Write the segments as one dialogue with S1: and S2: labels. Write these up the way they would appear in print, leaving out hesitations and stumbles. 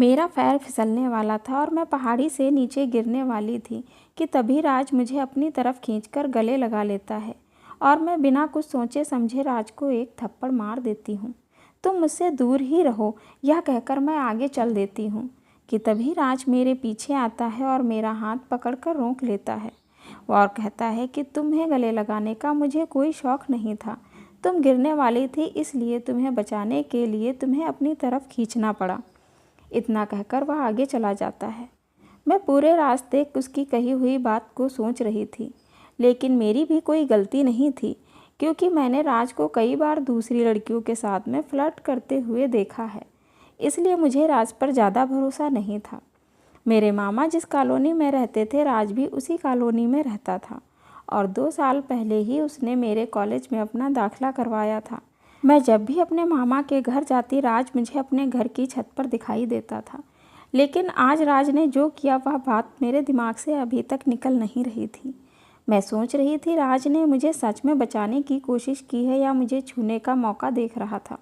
S1: मेरा पैर फिसलने वाला था और मैं पहाड़ी से नीचे गिरने वाली थी कि तभी राज मुझे अपनी तरफ खींचकर गले लगा लेता है और मैं बिना कुछ सोचे समझे राज को एक थप्पड़ मार देती हूँ। तुम मुझसे दूर ही रहो, यह कहकर मैं आगे चल देती हूँ कि तभी राज मेरे पीछे आता है और मेरा हाथ पकड़कर रोक लेता है और कहता है कि तुम्हें गले लगाने का मुझे कोई शौक़ नहीं था। तुम गिरने वाली थी, इसलिए तुम्हें बचाने के लिए तुम्हें अपनी तरफ खींचना पड़ा। इतना कहकर वह आगे चला जाता है। मैं पूरे रास्ते उसकी कही हुई बात को सोच रही थी, लेकिन मेरी भी कोई गलती नहीं थी क्योंकि मैंने राज को कई बार दूसरी लड़कियों के साथ में फ्लर्ट करते हुए देखा है, इसलिए मुझे राज पर ज़्यादा भरोसा नहीं था। मेरे मामा जिस कॉलोनी में रहते थे, राज भी उसी कॉलोनी में रहता था और 2 साल पहले ही उसने मेरे कॉलेज में अपना दाखिला करवाया था। मैं जब भी अपने मामा के घर जाती, राज मुझे अपने घर की छत पर दिखाई देता था, लेकिन आज राज ने जो किया वह बात मेरे दिमाग से अभी तक निकल नहीं रही थी। मैं सोच रही थी राज ने मुझे सच में बचाने की कोशिश की है या मुझे छूने का मौका देख रहा था।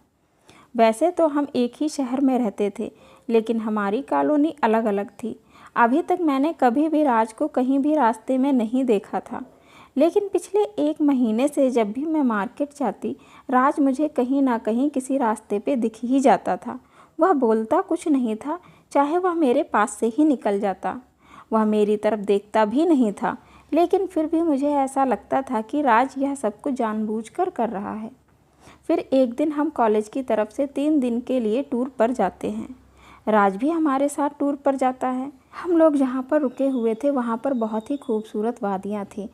S1: वैसे तो हम एक ही शहर में रहते थे, लेकिन हमारी कॉलोनी अलग अलग थी। अभी तक मैंने कभी भी राज को कहीं भी रास्ते में नहीं देखा था, लेकिन पिछले 1 महीने से जब भी मैं मार्केट जाती, राज मुझे कहीं ना कहीं किसी रास्ते पे दिख ही जाता था। वह बोलता कुछ नहीं था, चाहे वह मेरे पास से ही निकल जाता। वह मेरी तरफ देखता भी नहीं था, लेकिन फिर भी मुझे ऐसा लगता था कि राज यह सब कुछ जानबूझकर कर रहा है। फिर एक दिन हम कॉलेज की तरफ से 3 दिन के लिए टूर पर जाते हैं। राज भी हमारे साथ टूर पर जाता है। हम लोग जहाँ पर रुके हुए थे वहाँ पर बहुत ही खूबसूरत वादियाँ थी।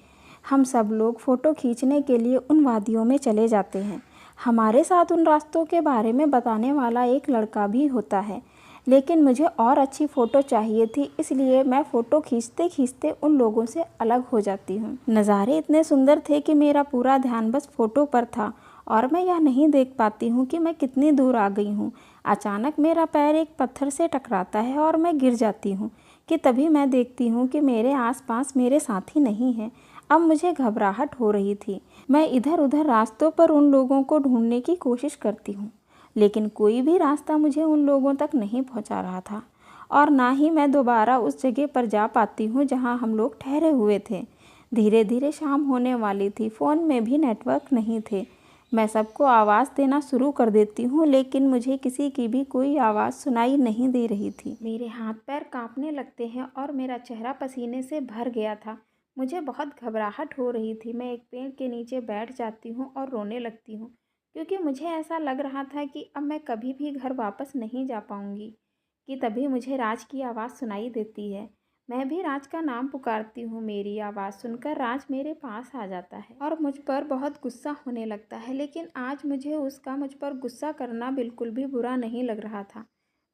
S1: हम सब लोग फ़ोटो खींचने के लिए उन वादियों में चले जाते हैं। हमारे साथ उन रास्तों के बारे में बताने वाला एक लड़का भी होता है, लेकिन मुझे और अच्छी फ़ोटो चाहिए थी, इसलिए मैं फ़ोटो खींचते खींचते उन लोगों से अलग हो जाती हूँ। नज़ारे इतने सुंदर थे कि मेरा पूरा ध्यान बस फ़ोटो पर था और मैं यह नहीं देख पाती हूँ कि मैं कितनी दूर आ गई हूँ। अचानक मेरा पैर एक पत्थर से टकराता है और मैं गिर जाती हूँ कि तभी मैं देखती हूँ कि मेरे आसपास मेरे साथी नहीं हैं। अब मुझे घबराहट हो रही थी। मैं इधर उधर रास्तों पर उन लोगों को ढूंढने की कोशिश करती हूँ, लेकिन कोई भी रास्ता मुझे उन लोगों तक नहीं पहुँचा रहा था और ना ही मैं दोबारा उस जगह पर जा पाती हूँ जहाँ हम लोग ठहरे हुए थे। धीरे धीरे शाम होने वाली थी। फ़ोन में भी नेटवर्क नहीं थे। मैं सबको आवाज़ देना शुरू कर देती हूँ, लेकिन मुझे किसी की भी कोई आवाज़ सुनाई नहीं दे रही थी। मेरे हाथ पैर कांपने लगते हैं और मेरा चेहरा पसीने से भर गया था। मुझे बहुत घबराहट हो रही थी। मैं एक पेड़ के नीचे बैठ जाती हूँ और रोने लगती हूँ क्योंकि मुझे ऐसा लग रहा था कि अब मैं कभी भी घर वापस नहीं जा पाऊँगी। कि तभी मुझे राज की आवाज़ सुनाई देती है। मैं भी राज का नाम पुकारती हूँ। मेरी आवाज़ सुनकर राज मेरे पास आ जाता है और मुझ पर बहुत गुस्सा होने लगता है, लेकिन आज मुझ पर गुस्सा करना बिल्कुल भी बुरा नहीं लग रहा था।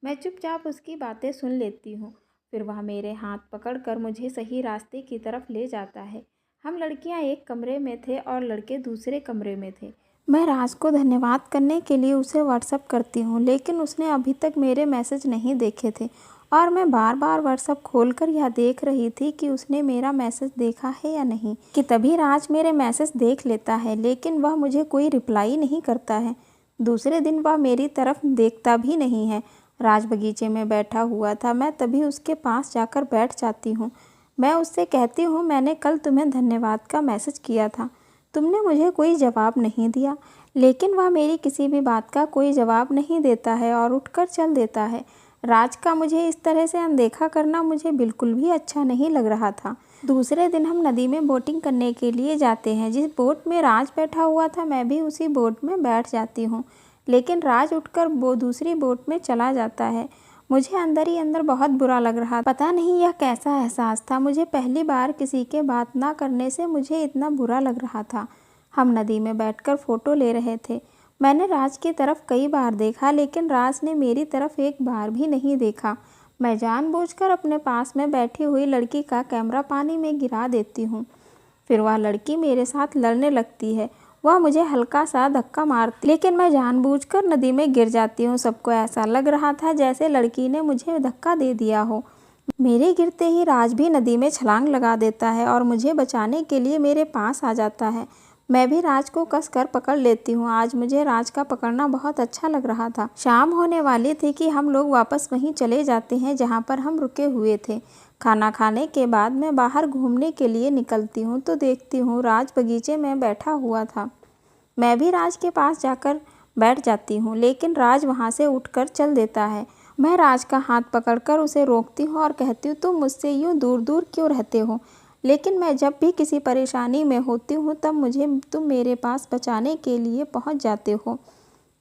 S1: मैं चुपचाप उसकी बातें सुन लेती हूँ। फिर वह मेरे हाथ पकड़कर मुझे सही रास्ते की तरफ ले जाता है। हम लड़कियां एक कमरे में थे और लड़के दूसरे कमरे में थे। मैं राज को धन्यवाद करने के लिए उसे व्हाट्सएप करती हूँ, लेकिन उसने अभी तक मेरे मैसेज नहीं देखे थे और मैं बार बार व्हाट्सएप खोलकर यह देख रही थी कि उसने मेरा मैसेज देखा है या नहीं। कि तभी राज मेरे मैसेज देख लेता है, लेकिन वह मुझे कोई रिप्लाई नहीं करता है। दूसरे दिन वह मेरी तरफ देखता भी नहीं है। राज बगीचे में बैठा हुआ था। मैं तभी उसके पास जाकर बैठ जाती हूँ। मैं उससे कहती हूँ, मैंने कल तुम्हें धन्यवाद का मैसेज किया था, तुमने मुझे कोई जवाब नहीं दिया। लेकिन वह मेरी किसी भी बात का कोई जवाब नहीं देता है और उठकर चल देता है। राज का मुझे इस तरह से अनदेखा करना मुझे बिल्कुल भी अच्छा नहीं लग रहा था। दूसरे दिन हम नदी में बोटिंग करने के लिए जाते हैं। जिस बोट में राज बैठा हुआ था, मैं भी उसी बोट में बैठ जाती हूँ, लेकिन राज उठकर वो दूसरी बोट में चला जाता है। मुझे अंदर ही अंदर बहुत बुरा लग रहा। पता नहीं यह कैसा एहसास था। मुझे पहली बार किसी के बात ना करने से मुझे इतना बुरा लग रहा था। हम नदी में बैठकर फ़ोटो ले रहे थे। मैंने राज की तरफ कई बार देखा, लेकिन राज ने मेरी तरफ एक बार भी नहीं देखा। मैं जानबूझकर अपने पास में बैठी हुई लड़की का कैमरा पानी में गिरा देती हूँ। फिर वह लड़की मेरे साथ लड़ने लगती है। वह मुझे हल्का सा धक्का मारती, लेकिन मैं जानबूझकर नदी में गिर जाती हूँ। सबको ऐसा लग रहा था जैसे लड़की ने मुझे धक्का दे दिया हो। मेरे गिरते ही राज भी नदी में छलांग लगा देता है और मुझे बचाने के लिए मेरे पास आ जाता है। मैं भी राज को कसकर पकड़ लेती हूँ। आज मुझे राज का पकड़ना बहुत अच्छा लग रहा था। शाम होने वाली थी कि हम लोग वापस वहीं चले जाते हैं जहाँ पर हम रुके हुए थे। खाना खाने के बाद मैं बाहर घूमने के लिए निकलती हूँ तो देखती हूँ राज बगीचे में बैठा हुआ था। मैं भी राज के पास जाकर बैठ जाती हूँ, लेकिन राज वहाँ से उठकर चल देता है। मैं राज का हाथ पकड़कर उसे रोकती हूँ और कहती हूँ, तुम मुझसे यूँ दूर दूर क्यों रहते हो? लेकिन मैं जब भी किसी परेशानी में होती हूँ तब तुम मेरे पास बचाने के लिए पहुँच जाते हो।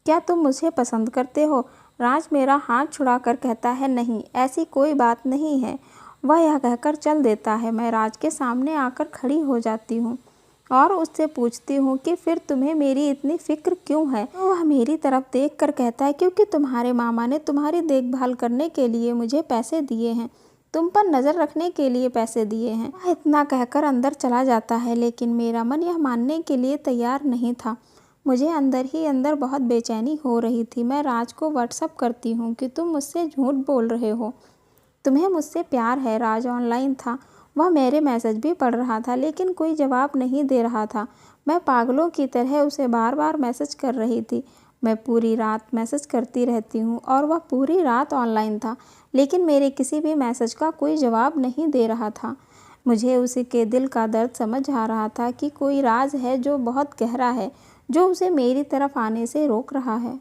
S1: क्या तुम मुझे पसंद करते हो? राज मेरा हाथ छुड़ाकर कहता है, नहीं, ऐसी कोई बात नहीं है। वह यह कहकर चल देता है। मैं राज के सामने आकर खड़ी हो जाती हूँ और उससे पूछती हूँ कि फिर तुम्हें मेरी इतनी फिक्र क्यों है? तो वह मेरी तरफ देखकर कहता है, क्योंकि तुम्हारे मामा ने तुम्हारी देखभाल करने के लिए मुझे पैसे दिए हैं, तुम पर नज़र रखने के लिए पैसे दिए हैं। वह इतना कहकर अंदर चला जाता है, लेकिन मेरा मन यह मानने के लिए तैयार नहीं था। मुझे अंदर ही अंदर बहुत बेचैनी हो रही थी। मैं राज को व्हाट्सअप करती हूँ कि तुम मुझसे झूठ बोल रहे हो, तुम्हें मुझसे प्यार है। राज ऑनलाइन था, वह मेरे मैसेज भी पढ़ रहा था, लेकिन कोई जवाब नहीं दे रहा था। मैं पागलों की तरह उसे बार बार मैसेज कर रही थी। मैं पूरी रात मैसेज करती रहती हूँ और वह पूरी रात ऑनलाइन था, लेकिन मेरे किसी भी मैसेज का कोई जवाब नहीं दे रहा था। मुझे उसी के दिल का दर्द समझ आ रहा था कि कोई राज है जो बहुत गहरा है, जो उसे मेरी तरफ आने से रोक रहा है।